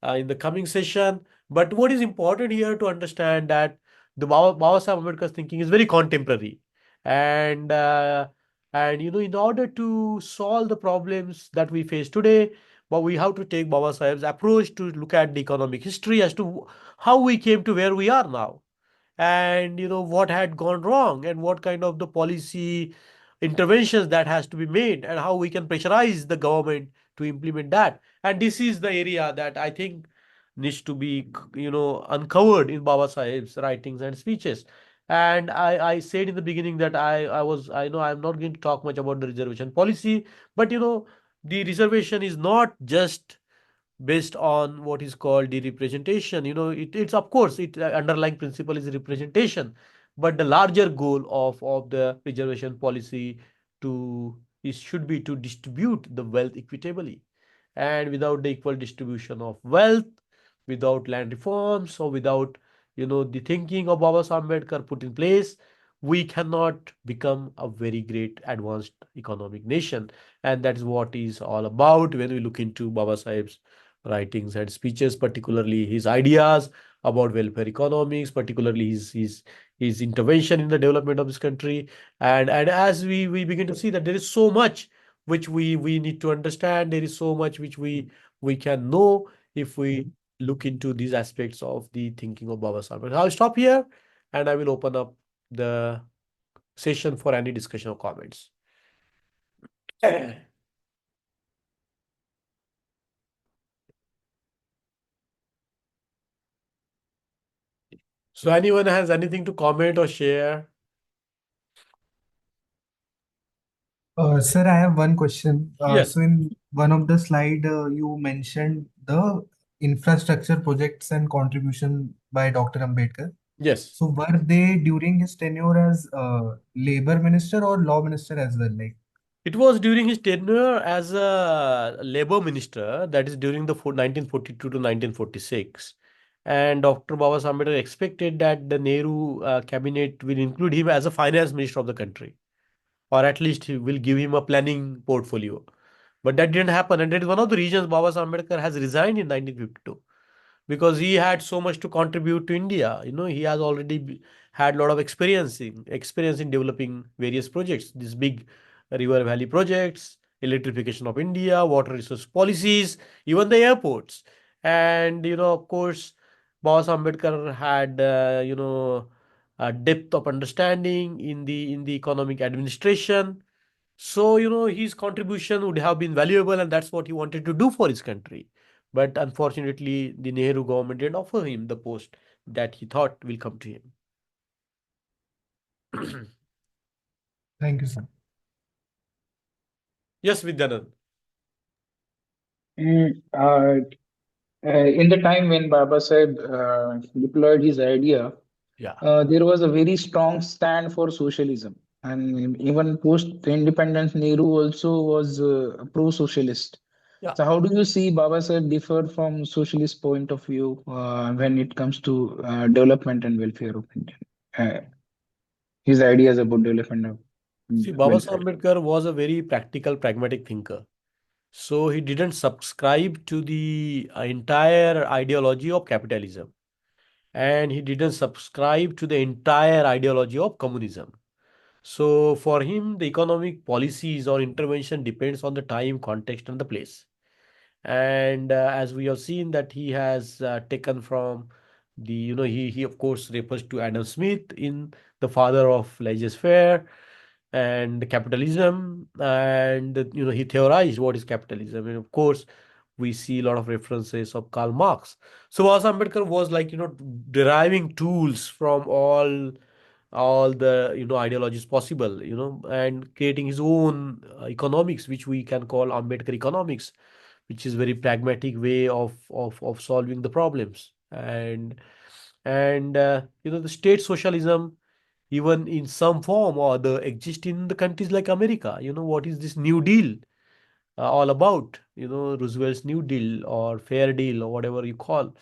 in the coming session. But what is important here to understand that the Babasaheb Ambedkar's thinking is very contemporary, and in order to solve the problems that we face today, but we have to take Babasaheb's approach to look at the economic history as to how we came to where we are now, and what had gone wrong, and what kind of the policy interventions that has to be made, and how we can pressurize the government to implement that. And this is the area that I think needs to be uncovered in Baba Saheb's writings and speeches. And I said in the beginning that I know I'm not going to talk much about the reservation policy, but the reservation is not just based on what is called the representation. It's of course it underlying principle is representation, but the larger goal of the reservation policy to is should be to distribute the wealth equitably. And without the equal distribution of wealth, without land reforms, or without the thinking of Baba Ambedkar put in place, we cannot become a very great advanced economic nation. And that is what is all about when we look into Baba Saheb's writings and speeches, particularly his ideas about welfare economics, particularly his intervention in the development of this country. And as we begin to see that there is so much which we need to understand, there is so much which we can know if we look into these aspects of the thinking of Baba Sahib. I'll stop here, and I will open up the session for any discussion or comments. So anyone has anything to comment or share? Sir, I have one question. Yes, So in one of the slide, you mentioned the infrastructure projects and contribution by Dr. Ambedkar. yes. So were they during his tenure as labor minister or law minister as well? Like, It was during his tenure as a labor minister, that is during the 1942 to 1946. And Dr. Baba Ambedkar expected that the Nehru cabinet will include him as a finance minister of the country, or at least he will give him a planning portfolio. But that didn't happen, and that is one of the reasons Baba Ambedkar has resigned in 1952, because he had so much to contribute to India. He has already had a lot of experience in developing various projects, these big river valley projects, electrification of India, water resource policies, even the airports. And of course, Baba Ambedkar had a depth of understanding in the economic administration. So, his contribution would have been valuable, and that's what he wanted to do for his country. But unfortunately, the Nehru government didn't offer him the post that he thought will come to him. Thank you, sir. Yes, Vidyanand. Mm, in the time when Babasaheb deployed his idea, Yeah, there was a very strong stand for socialism. And even post-independence, Nehru also was pro-socialist. yeah. So how do you see Babasaheb differ from socialist point of view when it comes to development and welfare of India? Uh, his ideas about development of See, Babasaheb welfare. Ambedkar was a very practical, pragmatic thinker. So he didn't subscribe to the entire ideology of capitalism, and he didn't subscribe to the entire ideology of communism. So for him, the economic policies or intervention depends on the time, context, and the place. And as we have seen that he has taken from he of course refers to Adam Smith in the father of laissez-faire and capitalism, and he theorized what is capitalism, and of course we see a lot of references of Karl Marx. So Baba Ambedkar was like deriving tools from all the ideologies possible, and creating his own economics, which we can call Ambedkar economics, which is very pragmatic way of solving the problems. And the state socialism, even in some form or other, exist in the countries like America. What is this New Deal all about? Roosevelt's New Deal or Fair Deal or whatever you call.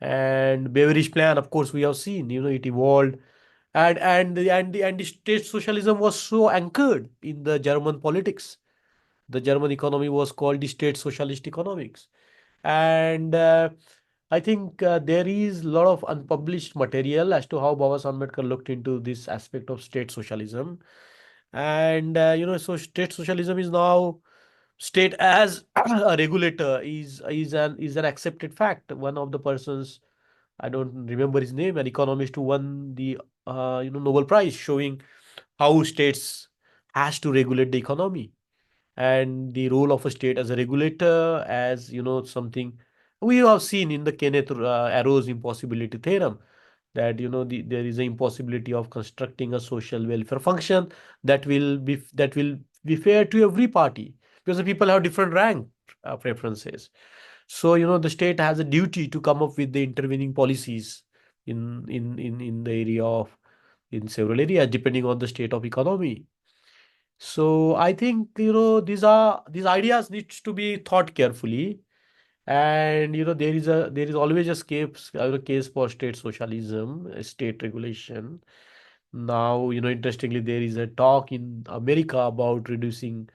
And Beveridge plan, of course, we have seen. It evolved, and the state socialism was so anchored in the German politics. The German economy was called the state socialist economics. And I think there is a lot of unpublished material as to how Baba Ambedkar looked into this aspect of state socialism. And so state socialism is now state as a regulator is an accepted fact. One of the persons, I don't remember his name, an economist who won the Nobel Prize, showing how states has to regulate the economy, and the role of a state as a regulator, as something we have seen in the Kenneth Arrow's impossibility theorem, that there is an impossibility of constructing a social welfare function that will be fair to every party, because the people have different rank preferences. So the state has a duty to come up with the intervening policies in the area of in several areas depending on the state of economy. So I think these ideas needs to be thought carefully, and there is always a case for state socialism, state regulation. Now interestingly, there is a talk in America about reducing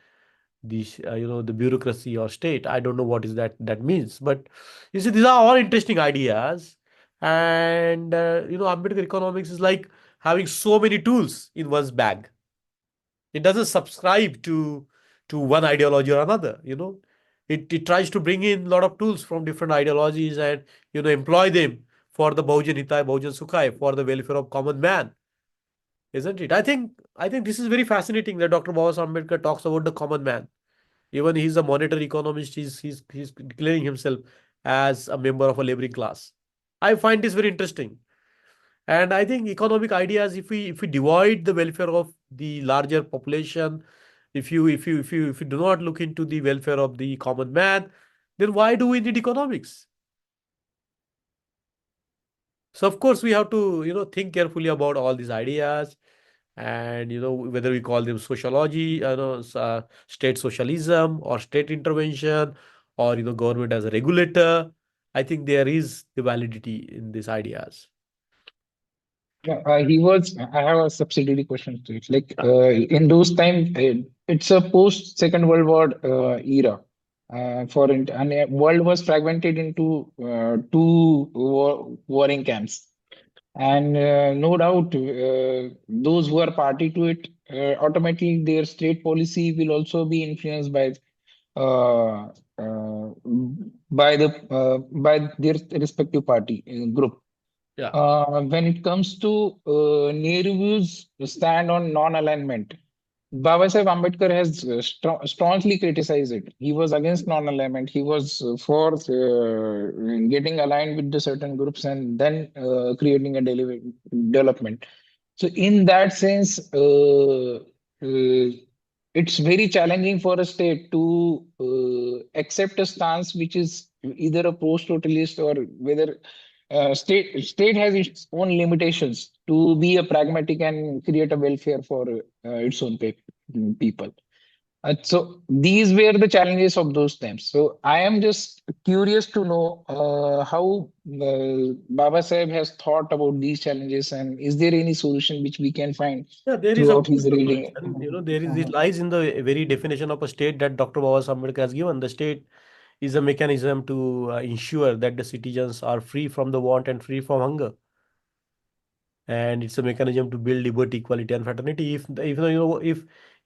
the bureaucracy or state. I don't know what is that means, but you see, these are all interesting ideas, and Ambedkar economics is like having so many tools in one's bag. It doesn't subscribe to one ideology or another. It tries to bring in a lot of tools from different ideologies and employ them for the Bahujan Hitai, Bahujan Sukhai, for the welfare of common man, isn't it? I think this is very fascinating that Dr. Babasaheb Ambedkar talks about the common man. Even he's a monetary economist. He's declaring himself as a member of a laboring class. I find this very interesting. And I think economic ideas, if we divide the welfare of the larger population, if you do not look into the welfare of the common man, then why do we need economics? So of course we have to think carefully about all these ideas, and whether we call them sociology, state socialism or state intervention, or government as a regulator. I think there is the validity in these ideas. Yeah, he was. I have a subsidiary question to it. Like in those time, it's a post Second World War era. And world was fragmented into two warring camps, and no doubt those who are party to it, automatically their state policy will also be influenced uh, uh, by their respective party group. Yeah. When it comes to Nehru's stand on non-alignment, Babasaheb Ambedkar has strongly criticized it. He was against non-alignment. He was for getting aligned with the certain groups and then creating a development. So in that sense, it's very challenging for a state to accept a stance which is either a post-totalist or whether state has its own limitations to be a pragmatic and create a welfare for its own people. So these were the challenges of those times. So I am just curious to know how Baba Sahib has thought about these challenges, and is there any solution which we can find Yeah, there is, of throughout course, his a reading? solution. There is, it Uh-huh. lies in the very definition of a state that Dr. Babasaheb Ambedkar has given. The state is a mechanism to ensure that the citizens are free from the want and free from hunger. And it's a mechanism to build liberty, equality, and fraternity.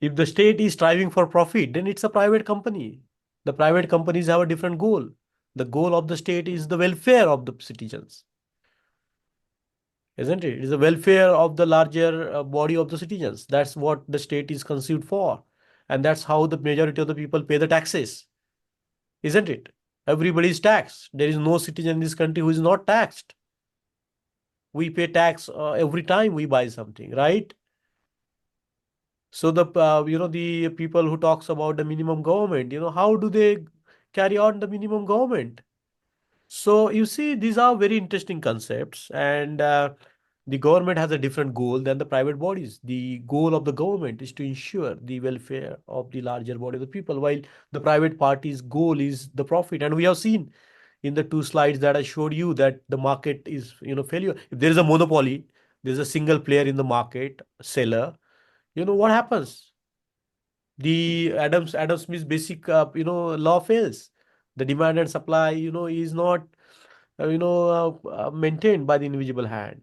If the state is striving for profit, then it's a private company. The private companies have a different goal. The goal of the state is the welfare of the citizens, isn't it? It is the welfare of the larger body of the citizens. That's what the state is conceived for, and that's how the majority of the people pay the taxes, isn't it? Everybody is taxed. There is no citizen in this country who is not taxed. We pay tax every time we buy something, right? So the people who talks about the minimum government, how do they carry on the minimum government? So you see, these are very interesting concepts, and the government has a different goal than the private bodies. The goal of the government is to ensure the welfare of the larger body of the people, while the private party's goal is the profit. And we have seen in the two slides that I showed you that the market is, failure. If there is a monopoly, there's a single player in the market, seller. What happens? The Adam Smith's basic law fails. The demand and supply is not maintained by the invisible hand.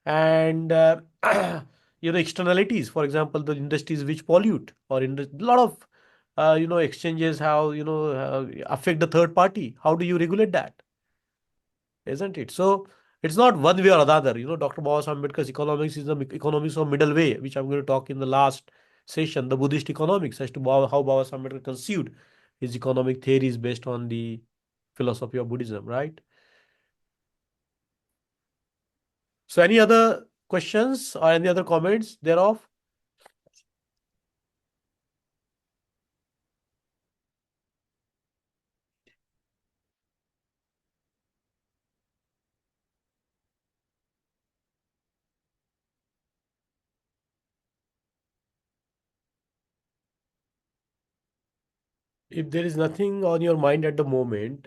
And externalities, for example, the industries which pollute, or in a lot of exchanges, how affect the third party. How do you regulate that, isn't it? So it's not one way or another. Dr. Babasaheb Ambedkar's economics is the economics of middle way, which I'm going to talk in the last session, the Buddhist economics, as to how Babasaheb Ambedkar conceived his economic theories based on the philosophy of Buddhism, right? So any other questions or any other comments thereof? If there is nothing on your mind at the moment,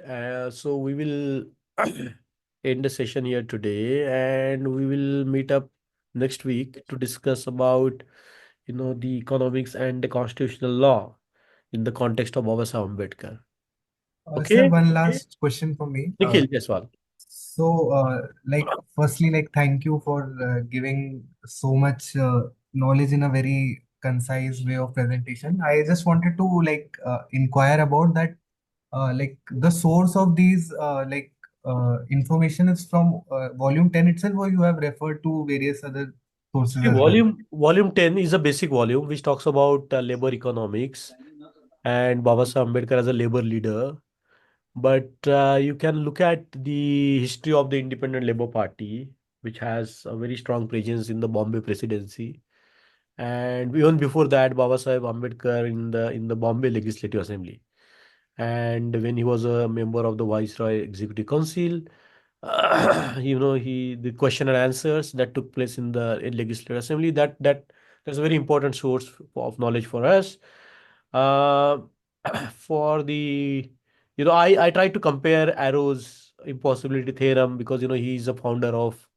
so we will end the session here today, and we will meet up next week to discuss about the economics and the constitutional law in the context of Babasaheb Ambedkar. Sir, Okay, one last question for me. Nikhil, yes, well. So, firstly, thank you for giving so much knowledge in a very concise way of presentation. I just wanted to inquire about that. The source of these information is from volume 10 itself, or you have referred to various other sources See, as well? volume 10 is a basic volume which talks about labor economics and Babasaheb Ambedkar as a labor leader. But you can look at the history of the Independent Labour Party, which has a very strong presence in the Bombay Presidency, and even before that, Babasaheb Ambedkar in the Bombay Legislative Assembly. And when he was a member of the Viceroy Executive Council, he the question and answers that took place in the Legislative Assembly. That's a very important source of knowledge for us. Uh, for the I try to compare Arrow's impossibility theorem, because he's a founder of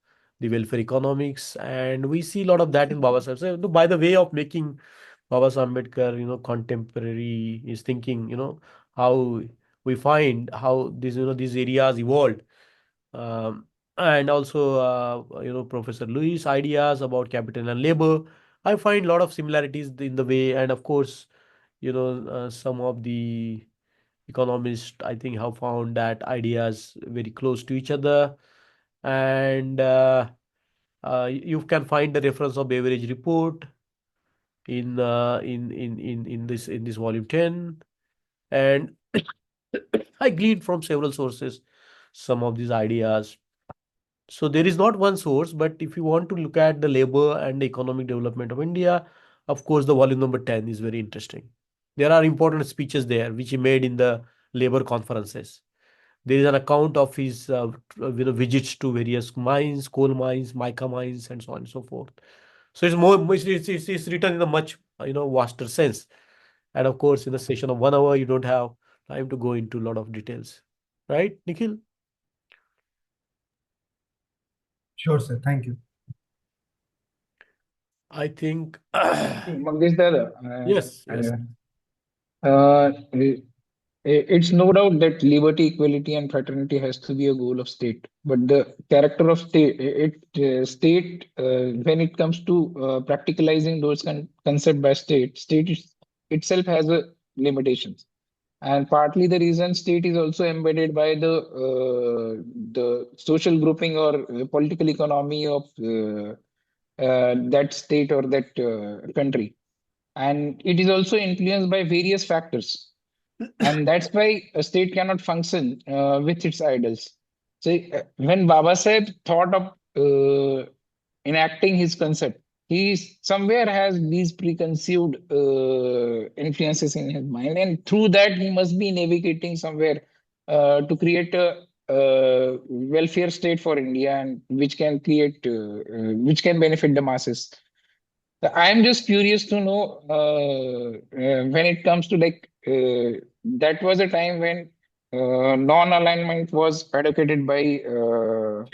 the welfare economics, and we see a lot of that in Baba Sahib. So by the way of making Baba Sahib Ambedkar, contemporary is thinking, how we find how these areas evolved. Um, and also, Professor Lewis' ideas about capital and labor. I find a lot of similarities in the way, and of course, some of the economists, I think, have found that ideas very close to each other. And you can find the reference of Beveridge report in this volume 10, and I gleaned from several sources some of these ideas. So there is not one source, but if you want to look at the labor and the economic development of India, of course, the volume number 10 is very interesting. There are important speeches there which he made in the labor conferences. There is an account of his visits to various mines, coal mines, mica mines, and so on and so forth. So it's more it's written in a much vaster sense. And of course, in a session of 1 hour, you don't have time to go into a lot of details, right, Nikhil? Sure, sir. Thank you. I think Mangesh Dada, yes, yes. it's no doubt that liberty, equality, and fraternity has to be a goal of state. But the character of state, when it comes to practicalizing those concept by state itself has a limitations. And partly the reason state is also embedded by the social grouping or political economy of that state or that country, and it is also influenced by various factors, and that's why a state cannot function with its idols. So when Babasaheb thought of enacting his concept, he somewhere has these preconceived influences in his mind, and through that he must be navigating somewhere to create a welfare state for India, and which can benefit the masses. I'm just curious to know when it comes to that was a time when non-alignment was advocated by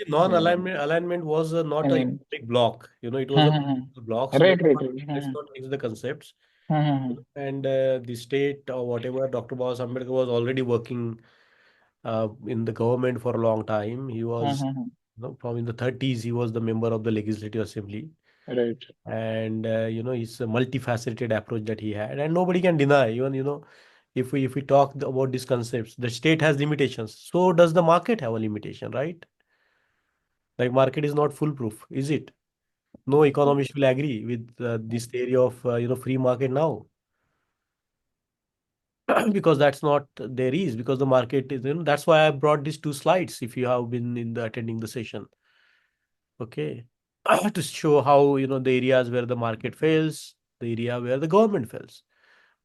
Non-alignment was I not a mean, economic block. It was a right, political block. So right, let's right. not mix the concepts. Mhm, And the state or whatever, Dr. Babasaheb Ambedkar was already working in the government for a long time. He was, mhm, from in the 30s, he was the member of the Legislative Assembly. right. And his multifaceted approach that he had, and nobody can deny, even if we talk about these concepts, the state has limitations. So does the market have a limitation, right? Like, market is not foolproof, is it? No economist will agree with this theory of free market now. Because that's not there is, because the market is, that's why I brought these two slides, if you have been in the attending the session. Okay. To show how, the areas where the market fails, the area where the government fails.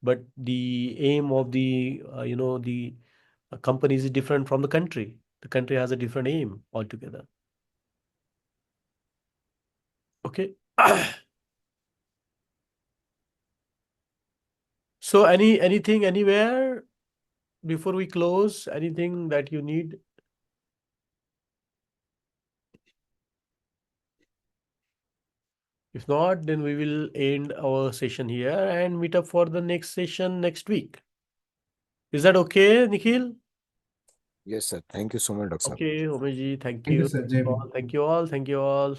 But the aim of the companies is different from the country. The country has a different aim altogether. Okay. So anything anywhere before we close, anything that you need? If not, then we will end our session here and meet up for the next session next week. Is that okay, Nikhil? Yes, sir. Thank you so much, Dr. Sir. Okay, Homeji, thank Thank you, you. sir. Jai Bhim. Thank you all. Thank you all.